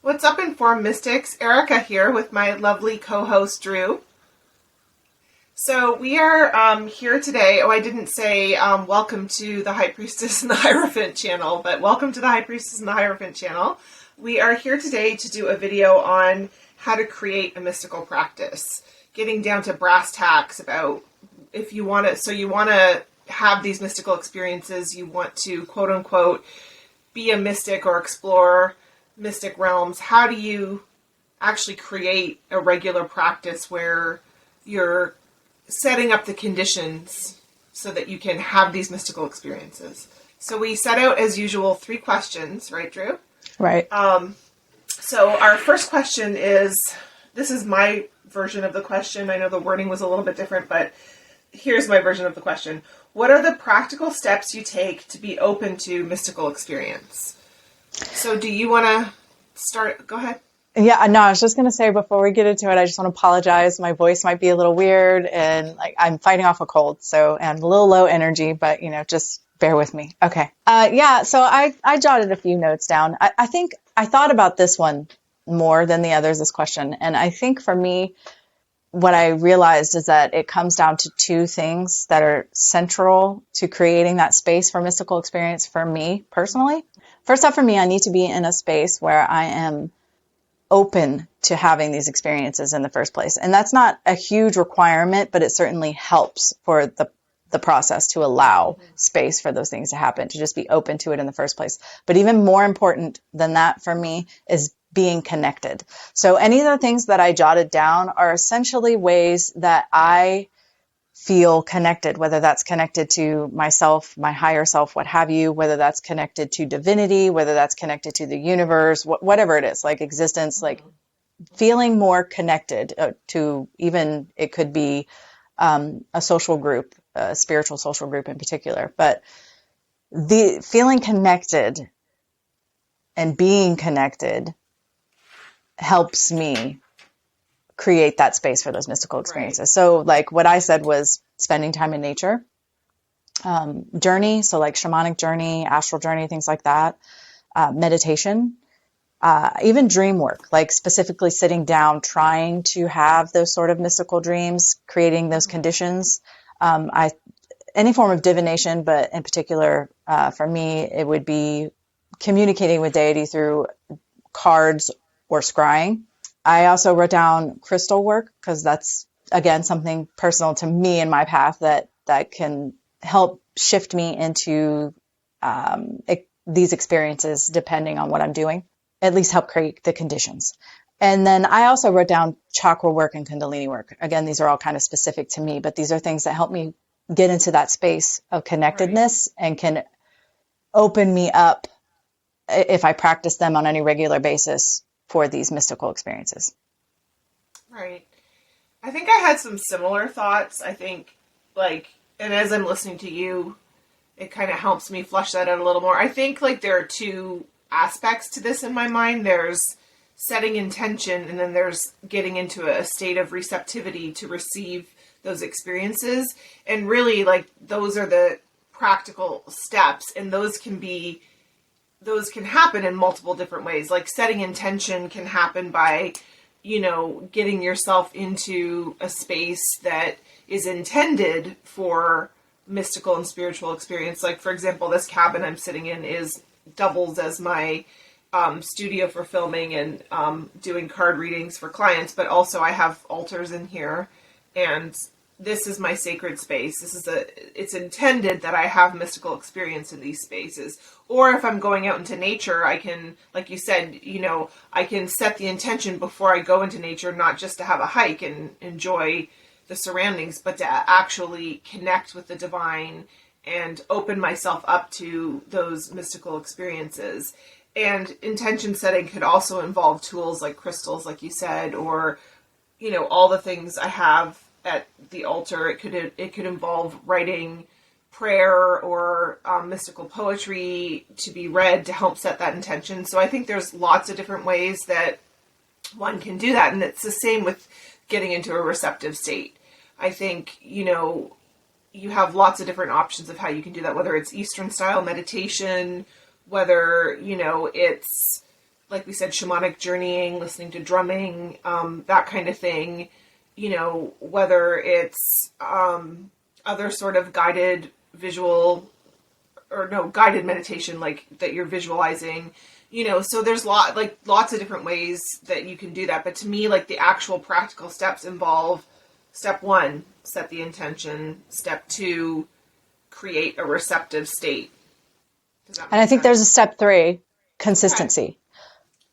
What's up, Informed Mystics? Erika here with my lovely co-host, Drew. So we are here today. Oh, I didn't say welcome to the High Priestess and the Hierophant channel, but welcome to the High Priestess and the Hierophant channel. We are here today to do a video on how to create a mystical practice, getting down to brass tacks about if you want to, so you want to have these mystical experiences, you want to, quote unquote, be a mystic or explore mystic realms. How do you actually create a regular practice where you're setting up the conditions so that you can have these mystical experiences? So we set out, as usual, 3 questions, right, Drew? Right. So our first question is, this is my version of the question. I know the wording was a little bit different, but here's my version of the question. What are the practical steps you take to be open to mystical experience? So do you want to start? Go ahead. Yeah, no, I was just going to say before we get into it, I just want to apologize. My voice might be a little weird and I'm fighting off a cold, so and a little low energy, but just bear with me. Okay. So I jotted a few notes down. I think I thought about this one more than the others, this question. And I think for me, what I realized is that it comes down to 2 things that are central to creating that space for mystical experience for me personally. First off, for me, I need to be in a space where I am open to having these experiences in the first place. And that's not a huge requirement, but it certainly helps for the process to allow space for those things to happen, to just be open to it in the first place. But even more important than that for me is being connected. So any of the things that I jotted down are essentially ways that I feel connected, whether that's connected to myself, my higher self, what have you, whether that's connected to divinity, whether that's connected to the universe, whatever it is, like existence, like feeling more connected to, even it could be a social group, a spiritual social group in particular. But the feeling connected and being connected helps me create that space for those mystical experiences. Right. So like what I said was spending time in nature, journey. So like shamanic journey, astral journey, things like that, meditation, even dream work, like specifically sitting down, trying to have those sort of mystical dreams, creating those conditions. Any form of divination, but in particular, for me, it would be communicating with deity through cards or scrying. I also wrote down crystal work because that's, again, something personal to me in my path that can help shift me into these experiences depending on what I'm doing, at least help create the conditions. And then I also wrote down chakra work and kundalini work. Again, these are all kind of specific to me, but these are things that help me get into that space of connectedness and can open me up if I practice them on any regular basis for these mystical experiences. Right. I think I had some similar thoughts. I think, and as I'm listening to you, it kind of helps me flush that out a little more. I think, there are 2 aspects to this in my mind. There's setting intention, and then there's getting into a state of receptivity to receive those experiences. And really, those are the practical steps, and those can happen in multiple different ways. Like setting intention can happen by, getting yourself into a space that is intended for mystical and spiritual experience. Like, for example, this cabin I'm sitting in doubles as my studio for filming and doing card readings for clients, but also I have altars in here, and this is my sacred space. It's intended that I have mystical experience in these spaces. Or if I'm going out into nature, I can, like you said, I can set the intention before I go into nature, not just to have a hike and enjoy the surroundings, but to actually connect with the divine and open myself up to those mystical experiences. And intention setting could also involve tools like crystals, like you said, or, all the things I have at the altar. It could involve writing prayer or mystical poetry to be read to help set that intention. So I think there's lots of different ways that one can do that. And it's the same with getting into a receptive state. I think, you have lots of different options of how you can do that, whether it's Eastern style meditation, whether, it's like we said, shamanic journeying, listening to drumming, that kind of thing, whether it's other sort of guided visual or no guided meditation, like that you're visualizing, so there's lots of different ways that you can do that. But to me, like the actual practical steps involve step 1, set the intention. Step 2, create a receptive state. And I think there's a step 3, consistency. Okay.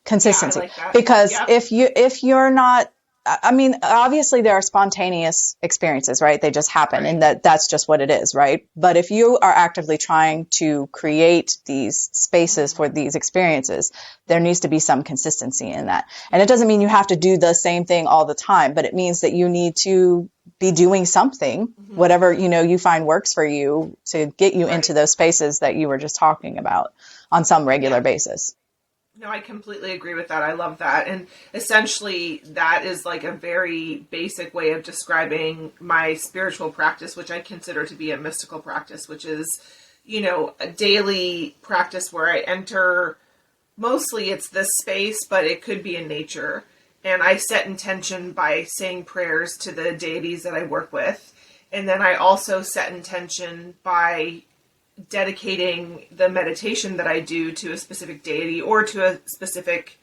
Consistency. Yeah, I like that. Because Yep. if you're not, I mean, obviously there are spontaneous experiences, right? They just happen, Right. and that's just what it is, right? But if you are actively trying to create these spaces for these experiences, there needs to be some consistency in that. And it doesn't mean you have to do the same thing all the time, but it means that you need to be doing something, whatever, you find works for you to get you into those spaces that you were just talking about on some regular basis. No, I completely agree with that. I love that. And essentially, that is like a very basic way of describing my spiritual practice, which I consider to be a mystical practice, which is, a daily practice where I enter, mostly it's this space, but it could be in nature. And I set intention by saying prayers to the deities that I work with. And then I also set intention by dedicating the meditation that I do to a specific deity or to a specific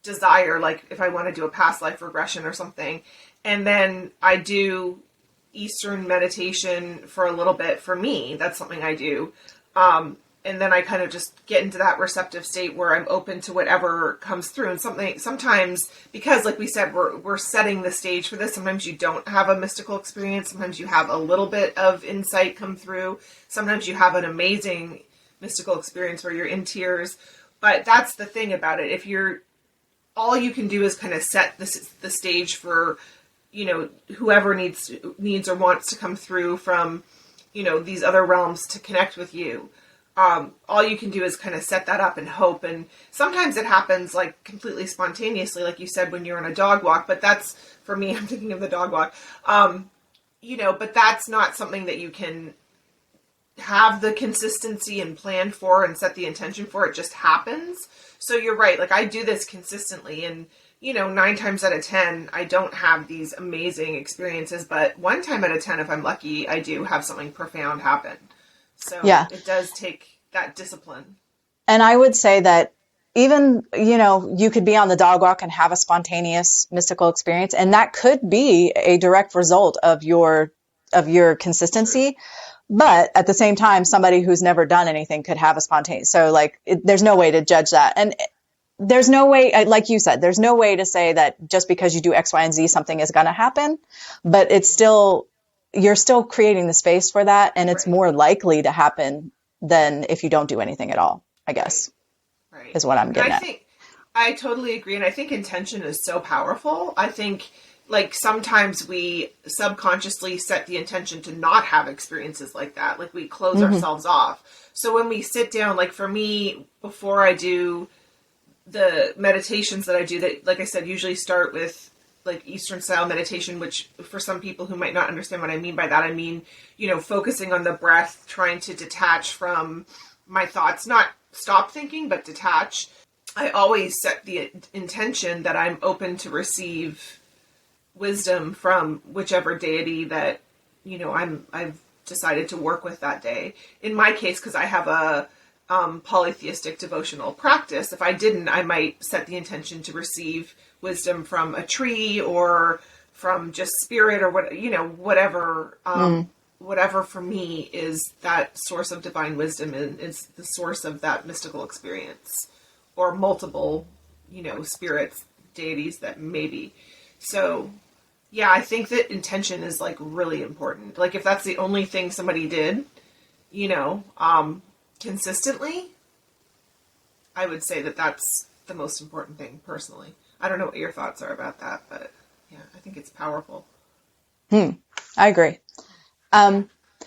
desire, like if I want to do a past life regression or something. And then I do Eastern meditation for a little bit for me. That's something I do. And then I kind of just get into that receptive state where I'm open to whatever comes through. And sometimes, because like we said, we're setting the stage for this. Sometimes you don't have a mystical experience. Sometimes you have a little bit of insight come through. Sometimes you have an amazing mystical experience where you're in tears. But that's the thing about it. All you can do is kind of set the stage for, whoever needs or wants to come through from, these other realms to connect with you. All you can do is kind of set that up and hope. And sometimes it happens like completely spontaneously, like you said, when you're on a dog walk, but that's, for me, I'm thinking of the dog walk, but that's not something that you can have the consistency and plan for and set the intention for. It just happens. So you're right. Like I do this consistently, and 9 times out of 10, I don't have these amazing experiences, but 1 time out of 10, if I'm lucky, I do have something profound happen. So It does take that discipline. And I would say that even, you could be on the dog walk and have a spontaneous mystical experience, and that could be a direct result of your consistency. But at the same time, somebody who's never done anything could have a spontaneous. So there's no way to judge that. And there's no way, like you said, there's no way to say that just because you do X, Y, and Z, something is going to happen, but you're still creating the space for that. And it's more likely to happen than if you don't do anything at all, I guess, is what I'm getting at. I totally agree. And I think intention is so powerful. I think sometimes we subconsciously set the intention to not have experiences like that. Like we close ourselves off. So when we sit down, like for me, before I do the meditations that I do, that, like I said, usually start with like Eastern style meditation, which for some people who might not understand what I mean by that, I mean, focusing on the breath, trying to detach from my thoughts, not stop thinking, but detach. I always set the intention that I'm open to receive wisdom from whichever deity that, I've decided to work with that day. In my case, because I have a polytheistic devotional practice, if I didn't, I might set the intention to receive wisdom from a tree or from just spirit or whatever, whatever for me is that source of divine wisdom and is the source of that mystical experience, or multiple, spirits, deities that maybe. So yeah, I think that intention is like really important. Like if that's the only thing somebody did, consistently, I would say that that's the most important thing personally. I don't know what your thoughts are about that, but yeah, I think it's powerful. I agree.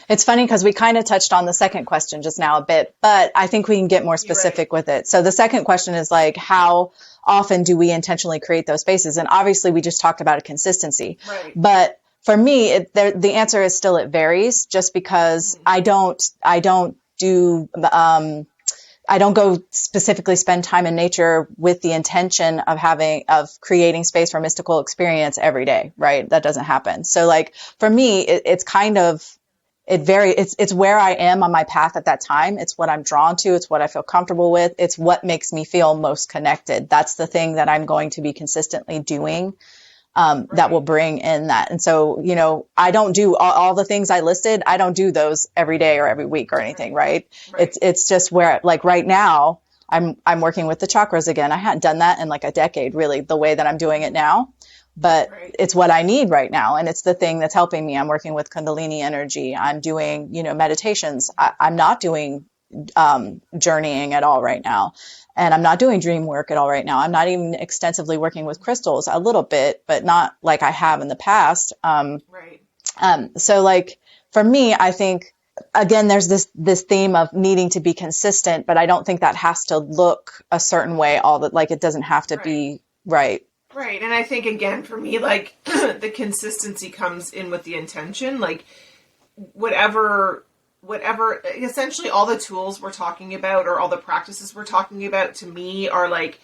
It's funny because we kind of touched on the second question just now a bit, but I think we can get more specific with it. So the second question is like, how often do we intentionally create those spaces? And obviously we just talked about a consistency, but for me, the answer is still, it varies, just because I don't do, I don't go specifically spend time in nature with the intention of creating space for mystical experience every day, right? That doesn't happen. So like for me, it's kind of, it's where I am on my path at that time. It's what I'm drawn to. It's what I feel comfortable with. It's what makes me feel most connected. That's the thing that I'm going to be consistently doing, that will bring in that. And so, I don't do all the things I listed. I don't do those every day or every week or anything, right? It's just where, like right now, I'm working with the chakras again. I hadn't done that in like a decade, really, the way that I'm doing it now. But it's what I need right now. And it's the thing that's helping me. I'm working with Kundalini energy. I'm doing, meditations. I'm not doing journeying at all right now. And I'm not doing dream work at all right now. I'm not even extensively working with crystals, a little bit, but not like I have in the past. So like for me, I think, again, there's this theme of needing to be consistent, but I don't think that has to look a certain way like it doesn't have to be right. Right. And I think, again, for me, like the consistency comes in with the intention, like whatever, essentially all the tools we're talking about or all the practices we're talking about to me are like,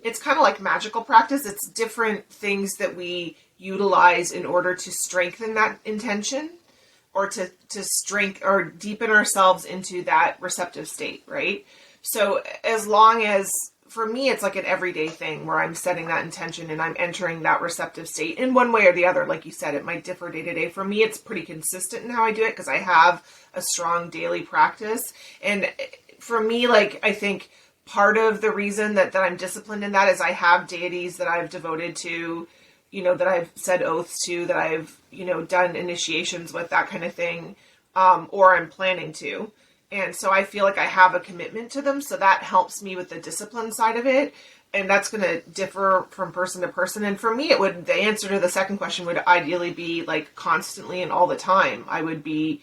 it's kind of like magical practice. It's different things that we utilize in order to strengthen that intention or to strengthen or deepen ourselves into that receptive state. Right. So as long as, for me, it's like an everyday thing where I'm setting that intention and I'm entering that receptive state in one way or the other. Like you said, it might differ day to day. For me, it's pretty consistent in how I do it because I have a strong daily practice. And for me, like, I think part of the reason that I'm disciplined in that is I have deities that I've devoted to, that I've said oaths to, that I've, done initiations with, that kind of thing, or I'm planning to. And so I feel like I have a commitment to them. So that helps me with the discipline side of it. And that's going to differ from person to person. And for me, the answer to the second question would ideally be like constantly and all the time. I would be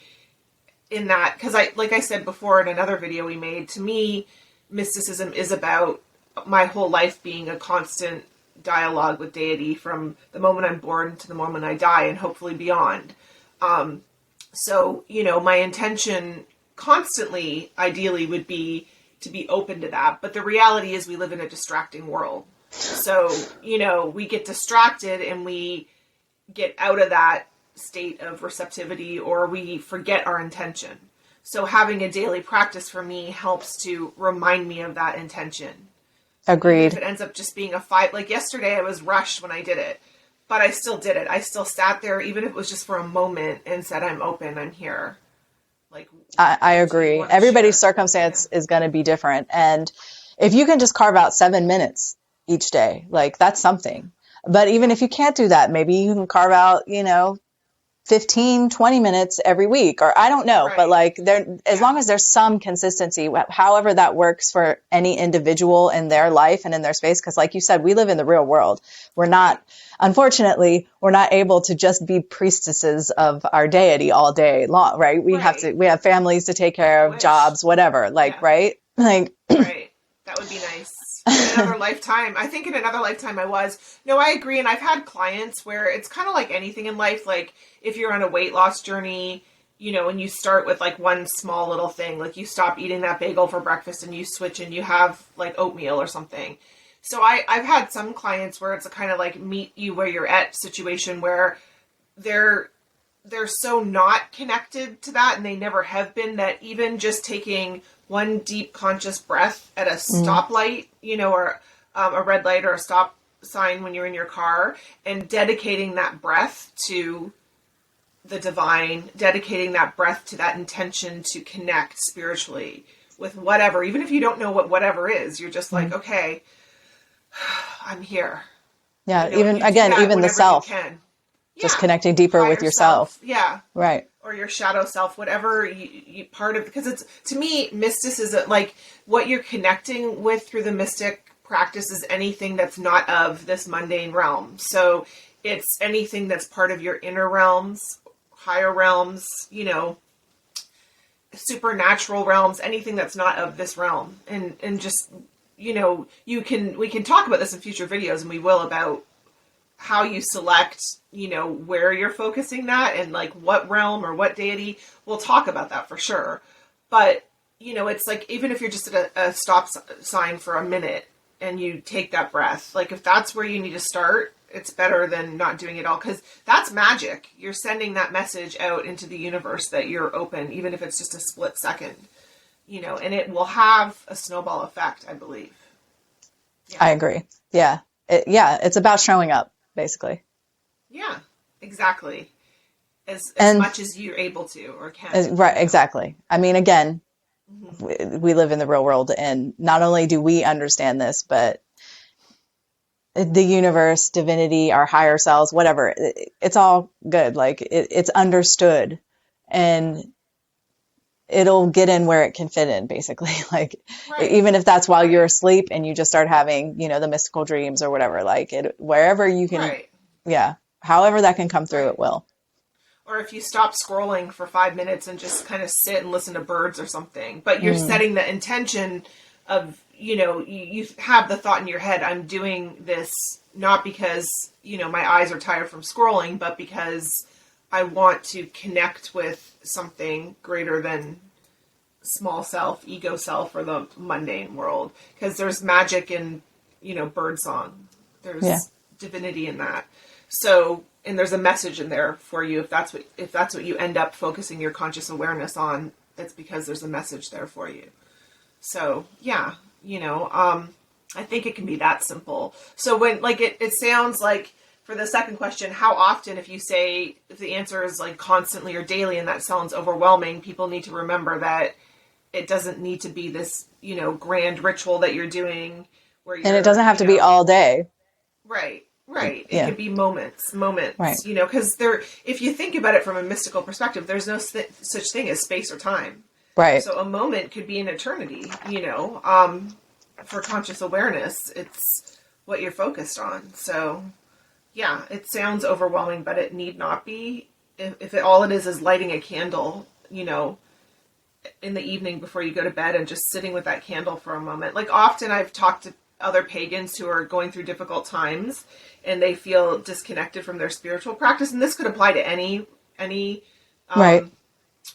in that, because like I said before in another video we made, to me, mysticism is about my whole life being a constant dialogue with deity from the moment I'm born to the moment I die and hopefully beyond. So, my intention constantly, ideally, would be to be open to that. But the reality is we live in a distracting world. So, we get distracted and we get out of that state of receptivity or we forget our intention. So having a daily practice for me helps to remind me of that intention. Agreed. Even if it ends up just being like yesterday I was rushed when I did it, but I still did it. I still sat there, even if it was just for a moment, and said, I'm open, I'm here. Like, I agree. Everybody's circumstance is going to be different. And if you can just carve out 7 minutes each day, like that's something. But even if you can't do that, maybe you can carve out, 15, 20 minutes every week, or I don't know, but like as long as there's some consistency, however that works for any individual in their life and in their space. Cause like you said, we live in the real world. Unfortunately, we're not able to just be priestesses of our deity all day long, right? We have families to take care of, jobs, whatever, right? Like, right. That would be nice. In another lifetime. I think in another lifetime I was. No, I agree. And I've had clients where it's kind of like anything in life. Like if you're on a weight loss journey, and you start with like one small little thing, like you stop eating that bagel for breakfast and you switch and you have like oatmeal or something. So I've had some clients where it's a kind of like meet you where you're at situation where they're so not connected to that and they never have been, that even just taking one deep conscious breath at a stoplight, or a red light or a stop sign when you're in your car, and dedicating that breath to the divine, dedicating that breath to that intention to connect spiritually with whatever, even if you don't know what whatever is, you're just like, okay, I'm here. Yeah. Even the self. Just connecting deeper with yourself. Yeah. Right. Or your shadow self, whatever you part of, because it's, to me, mysticism, like what you're connecting with through the mystic practice is anything that's not of this mundane realm. So it's anything that's part of your inner realms, higher realms, supernatural realms, anything that's not of this realm. And just, we can talk about this in future videos, and we will, about how you select, where you're focusing that and like what realm or what deity. We'll talk about that for sure. But it's like, even if you're just at a stop sign for a minute and you take that breath, like if that's where you need to start, it's better than not doing it all, because that's magic. You're sending that message out into the universe that you're open, even if it's just a split second, and it will have a snowball effect, I believe. Yeah. I agree. Yeah. It's about showing up, basically. Yeah, exactly. As And much as you're able to or can. right, exactly. I mean, again, Mm-hmm. we live in the real world, and not only do we understand this, but the universe, divinity, our higher selves, whatever, it's all good. Like it's understood, and it'll get in where it can fit in, basically. Like Right. even if that's while you're Right. asleep and you just start having, the mystical dreams or whatever, like wherever you can, Right. yeah, however that can come through, it Right. will. Or if you stop scrolling for 5 minutes and just kind of sit and listen to birds or something, but you're Mm, setting the intention of, you have the thought in your head, I'm doing this not because, my eyes are tired from scrolling, but because I want to connect with something greater than small self, ego self, or the mundane world. Because there's magic in, bird song. yeah. There's divinity in that. So, and there's a message in there for you if that's what you end up focusing your conscious awareness on. That's because there's a message there for you. So yeah, I think it can be that simple. So when, like, it sounds like, for the second question, how often, if the answer is like constantly or daily, and that sounds overwhelming, people need to remember that it doesn't need to be this, grand ritual that you're doing where And it you're, doesn't have to be all day. right, right. It Yeah. could be moments, Right. because if you think about it from a mystical perspective, there's no such thing as space or time. Right. So a moment could be an eternity, for conscious awareness. It's what you're focused on. So yeah, it sounds overwhelming, but it need not be. If all it is lighting a candle, in the evening before you go to bed, and just sitting with that candle for a moment. Like, often I've talked to other pagans who are going through difficult times, and they feel disconnected from their spiritual practice. And this could apply to any Right.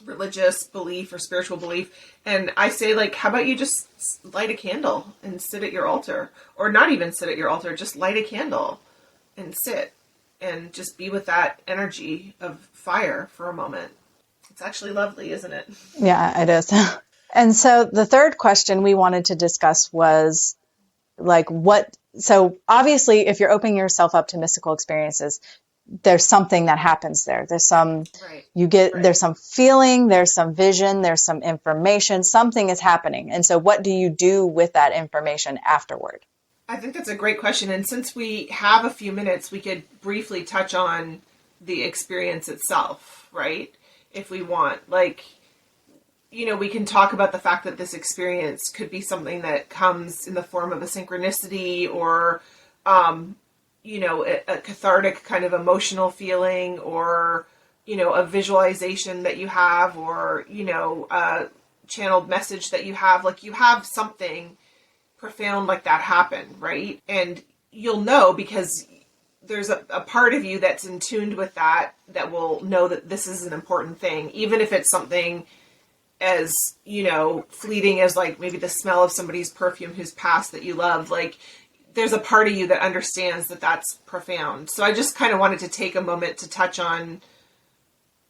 religious belief or spiritual belief. And I say, like, how about you just light a candle and sit at your altar, or not even sit at your altar, just light a candle and sit and just be with that energy of fire for a moment. It's actually lovely, isn't it? Yeah, it is. And so the third question we wanted to discuss was like so obviously if you're opening yourself up to mystical experiences, there's something that happens there. Right. There's Right. some feeling, there's some vision, there's some information, something is happening. And so what do you do with that information afterward? I think that's a great question. And since we have a few minutes, we could briefly touch on the experience itself, right? If we want. Like, we can talk about the fact that this experience could be something that comes in the form of a synchronicity, or, a cathartic kind of emotional feeling, or, a visualization that you have, or, a channeled message that you have. Like, you have something profound like that happen, right? And you'll know, because there's a part of you that's in tuned with that will know that this is an important thing, even if it's something as, fleeting as, like, maybe the smell of somebody's perfume who's passed that you love. Like, there's a part of you that understands that that's profound. So I just kind of wanted to take a moment to touch on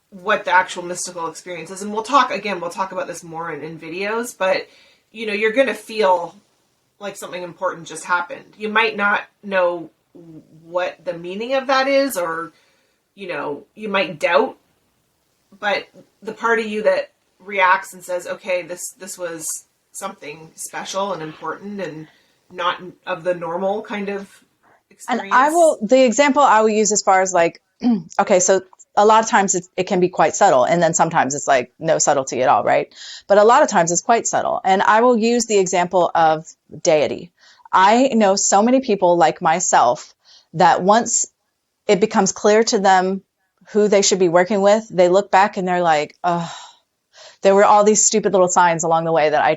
what the actual mystical experience is. And we'll talk about this more in videos, but, you're going to feel like something important just happened. You might not know what the meaning of that is, or, you might doubt, but the part of you that reacts and says, okay, this was something special and important, and not of the normal kind of And experience. the example I will use as far as like, okay, so a lot of times it can be quite subtle, and then sometimes it's like no subtlety at all, right? But a lot of times it's quite subtle. And I will use the example of deity. I know so many people like myself that once it becomes clear to them who they should be working with, they look back and they're like, oh, there were all these stupid little signs along the way that I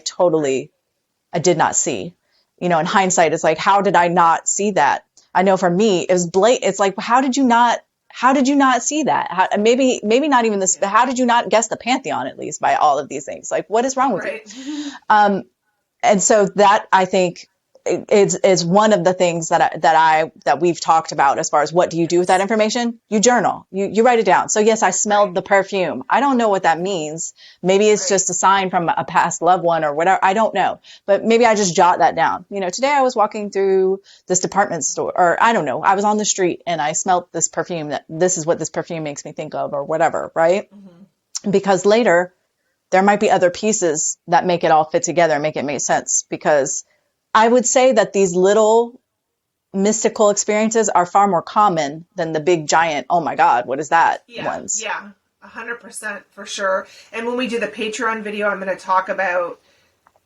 did not see. In hindsight, it's like, how did I not see that? I know for me, it was blatant. It's like, how did you not how did you not see that? Maybe not even this, but how did you not guess the pantheon at least by all of these things? Like, what is wrong with you? Right. And so that, I think, is one of the things that we've talked about as far as what do you do with that Yes. information? You journal, you write it down. So yes, I smelled Right. the perfume. I don't know what that means. Maybe it's Right. just a sign from a past loved one or whatever. I don't know, but maybe I just jot that down. Today I was walking through this department store, or I don't know, I was on the street and I smelled this perfume, that this is what this perfume makes me think of, or whatever. Right. Because later there might be other pieces that make it all fit together and make it make sense. Because I would say that these little mystical experiences are far more common than the big giant, oh my God, what is that Yeah. ones. Yeah. 100% for sure. And when we do the Patreon video, I'm going to talk about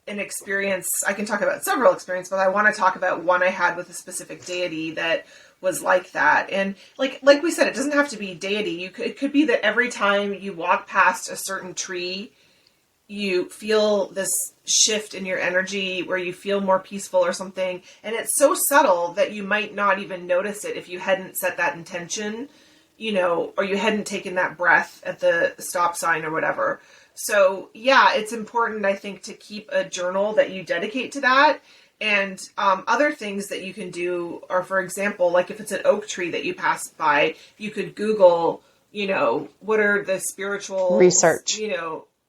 an experience. I can talk about several experiences, but I want to talk about one I had with a specific deity that was like that. And like we said, it doesn't have to be deity. It could be that every time you walk past a certain tree, you feel this shift in your energy where you feel more peaceful or something. And it's so subtle that you might not even notice it if you hadn't set that intention, or you hadn't taken that breath at the stop sign or whatever. So yeah, it's important, I think, to keep a journal that you dedicate to that. And other things that you can do are, for example, like if it's an oak tree that you pass by, you could Google, what are the spiritual, Research.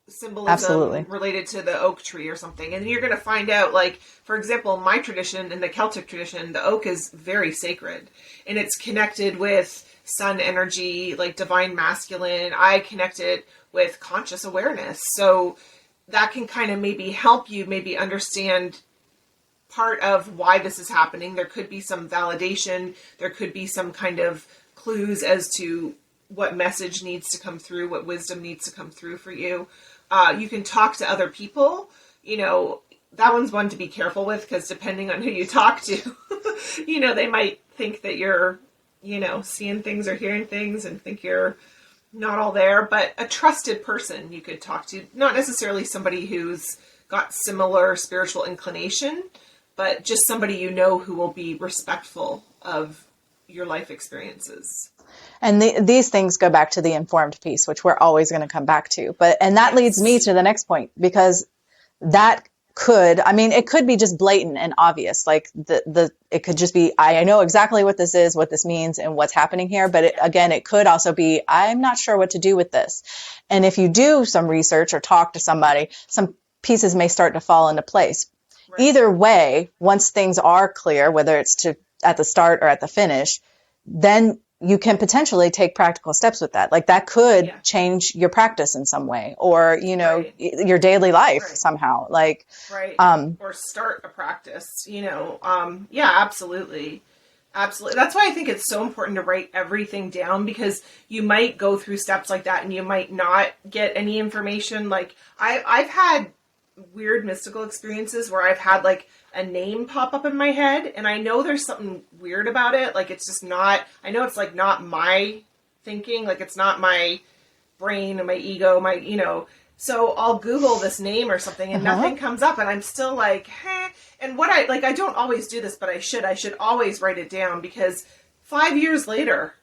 symbolism Absolutely. related to the oak tree or something. And you're going to find out, like, for example, in my tradition, in the Celtic tradition, the oak is very sacred. And it's connected with sun energy, like divine masculine. I connect it with conscious awareness. So that can kind of maybe help you maybe understand part of why this is happening. There could be some validation. There could be some kind of clues as to what message needs to come through, what wisdom needs to come through for you. You can talk to other people. That one's one to be careful with, because depending on who you talk to, they might think that you're, seeing things or hearing things and think you're not all there. But a trusted person you could talk to, not necessarily somebody who's got similar spiritual inclination, but just somebody who will be respectful of your life experiences. And these things go back to the informed piece, which we're always going to come back to. And that leads me to the next point, because that it could be just blatant and obvious. Like it could just be, I know exactly what this is, what this means, and what's happening here. But it could also be, I'm not sure what to do with this. And if you do some research or talk to somebody, some pieces may start to fall into place. Right. Either way, once things are clear, whether it's at the start or at the finish, then you can potentially take practical steps with that. Like that could change your practice in some way, or, your daily life somehow, like, or start a practice, absolutely. Absolutely. That's why I think it's so important to write everything down, because you might go through steps like that and you might not get any information. Like I've had weird mystical experiences where I've had like a name pop up in my head, and I know there's something weird about it. Like it's just not, I know it's like not my thinking, like it's not my brain or my ego, so I'll Google this name or something and nothing comes up, and I'm still like, and what I don't always do this, but I should always write it down, because 5 years later,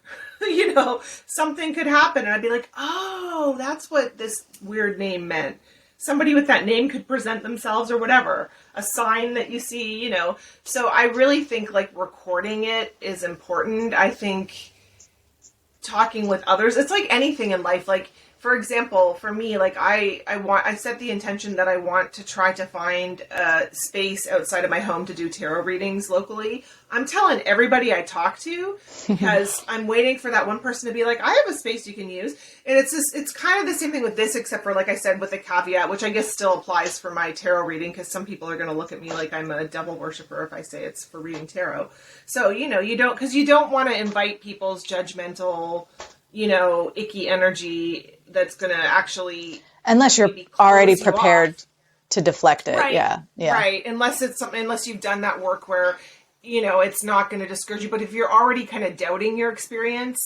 something could happen and I'd be like, oh, that's what this weird name meant. Somebody with that name could present themselves or whatever, a sign that you see, So I really think like recording it is important. I think talking with others, it's like anything in life. Like, for example, for me, like I set the intention that I want to try to find a space outside of my home to do tarot readings locally. I'm telling everybody I talk to, because I'm waiting for that one person to be like, I have a space you can use. And it's kind of the same thing with this, except for, like I said, with a caveat, which I guess still applies for my tarot reading, because some people are going to look at me like I'm a devil worshiper if I say it's for reading tarot. So, you don't want to invite people's judgmental, icky energy that's going to actually, unless you're already prepared to deflect it. Right. Yeah. Right. Unless you've done that work where, it's not going to discourage you. But if you're already kind of doubting your experience,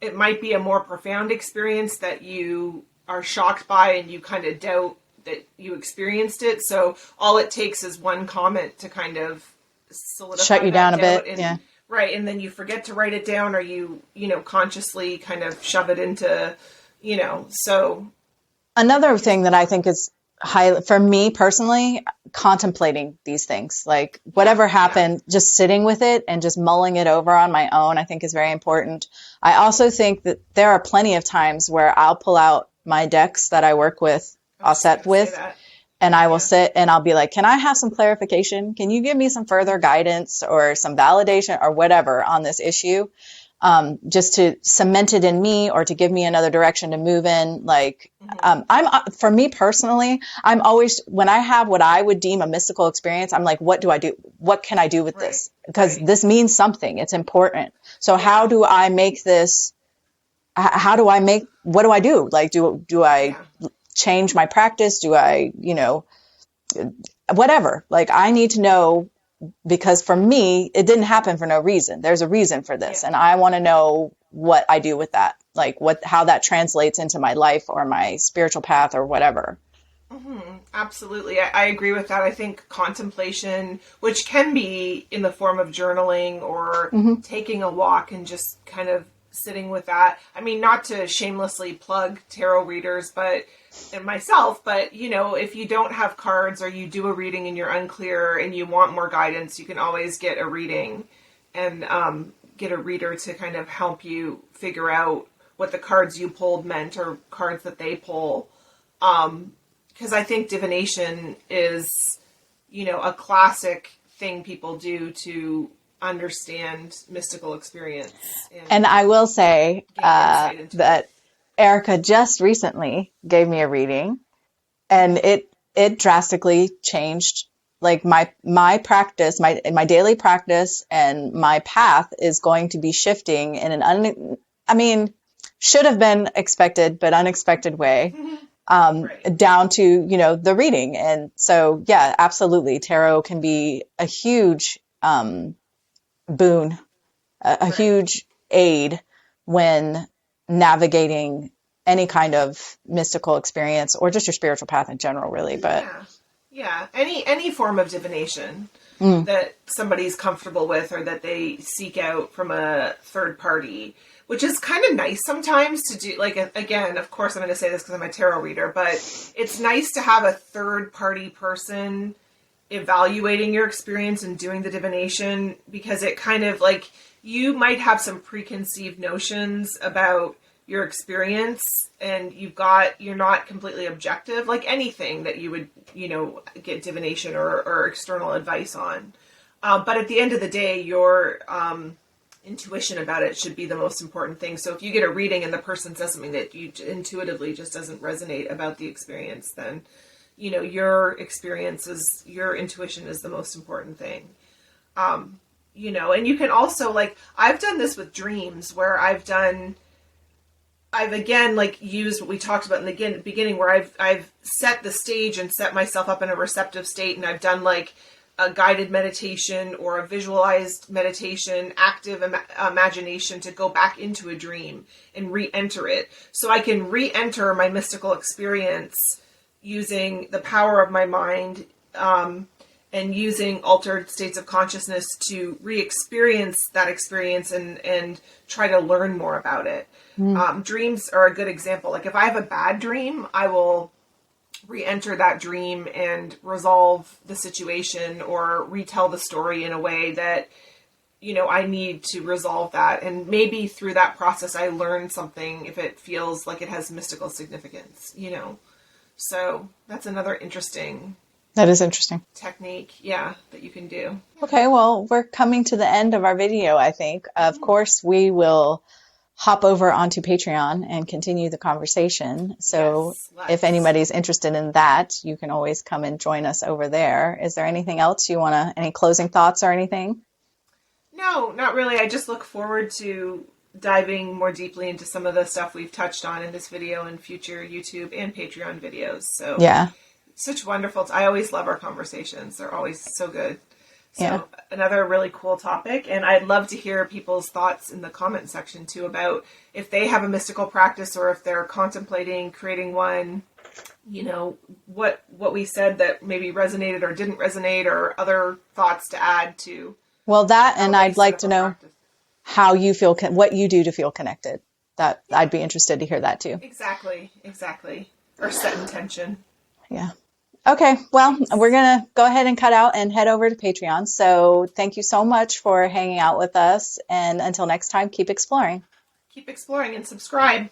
it might be a more profound experience that you are shocked by, and you kind of doubt that you experienced it. So all it takes is one comment to kind of solidify shut you down a bit. And, yeah. Right, and then you forget to write it down, or you consciously kind of shove it into, so. Another thing that I think is high for me personally, contemplating these things, like whatever happened, just sitting with it and just mulling it over on my own, I think is very important. I also think that there are plenty of times where I'll pull out my decks that I work with, I'll set with, and I will sit and I'll be like, can I have some clarification? Can you give me some further guidance or some validation or whatever on this issue? Just to cement it in me or to give me another direction to move in. Like, for me personally, I'm always, when I have what I would deem a mystical experience, I'm like, what do I do? What can I do with this? Because this means something. It's important. So how do I make this, what do I do? Like, do I change my practice? Do I, whatever, like I need to know, because for me, it didn't happen for no reason. There's a reason for this. And I want to know what I do with that, like how that translates into my life or my spiritual path or whatever. Absolutely. I agree with that. I think contemplation, which can be in the form of journaling or taking a walk and just kind of sitting with that. I mean, not to shamelessly plug tarot readers, and myself, but if you don't have cards or you do a reading and you're unclear and you want more guidance, you can always get a reading and get a reader to kind of help you figure out what the cards you pulled meant or cards that they pull. Because I think divination is, a classic thing people do to understand mystical experience. And I will say that Erika just recently gave me a reading, and it drastically changed like my practice, my daily practice, and my path is going to be shifting in should have been expected, but unexpected way, down to, the reading. And so, yeah, absolutely. Tarot can be a huge, boon, a huge aid when navigating any kind of mystical experience or just your spiritual path in general, really. But any form of divination that somebody's comfortable with or that they seek out from a third party, which is kind of nice sometimes to do. Like, again, of course I'm going to say this because I'm a tarot reader, but it's nice to have a third party person evaluating your experience and doing the divination, because it kind of like, you might have some preconceived notions about your experience and you're not completely objective, like anything that you would, get divination or external advice on. But at the end of the day, your intuition about it should be the most important thing. So if you get a reading and the person says something that you intuitively just doesn't resonate about the experience, then, your experience your intuition is the most important thing. And you can also, like, I've done this with dreams where I've again, like, used what we talked about in the beginning, where I've set the stage and set myself up in a receptive state, and I've done like a guided meditation or a visualized meditation, active imagination to go back into a dream and re-enter it. So I can re-enter my mystical experience using the power of my mind, and using altered states of consciousness to re-experience that experience and try to learn more about it. Dreams are a good example. Like, if I have a bad dream, I will re-enter that dream and resolve the situation or retell the story in a way that, I need to resolve that. And maybe through that process, I learn something if it feels like it has mystical significance, So that's another interesting... That is interesting. Technique, that you can do. Okay, well, we're coming to the end of our video, I think. Of course, we will hop over onto Patreon and continue the conversation. So if anybody's interested in that, you can always come and join us over there. Is there anything else you want any closing thoughts or anything? No, not really. I just look forward to diving more deeply into some of the stuff we've touched on in this video and future YouTube and Patreon videos. So such wonderful. I always love our conversations. They're always so good. So another really cool topic. And I'd love to hear people's thoughts in the comment section too, about if they have a mystical practice or if they're contemplating creating one, what we said that maybe resonated or didn't resonate, or other thoughts to add to Well, that, how and they I'd set like up to a know practice. how you feel, what you do to feel connected. That Yeah, I'd be interested to hear that too. exactly. Or set intention. Yeah. Okay. Well, we're Thanks. going to go ahead and cut out and head over to Patreon. So thank you so much for hanging out with us. And until next time, keep exploring. Keep exploring and subscribe.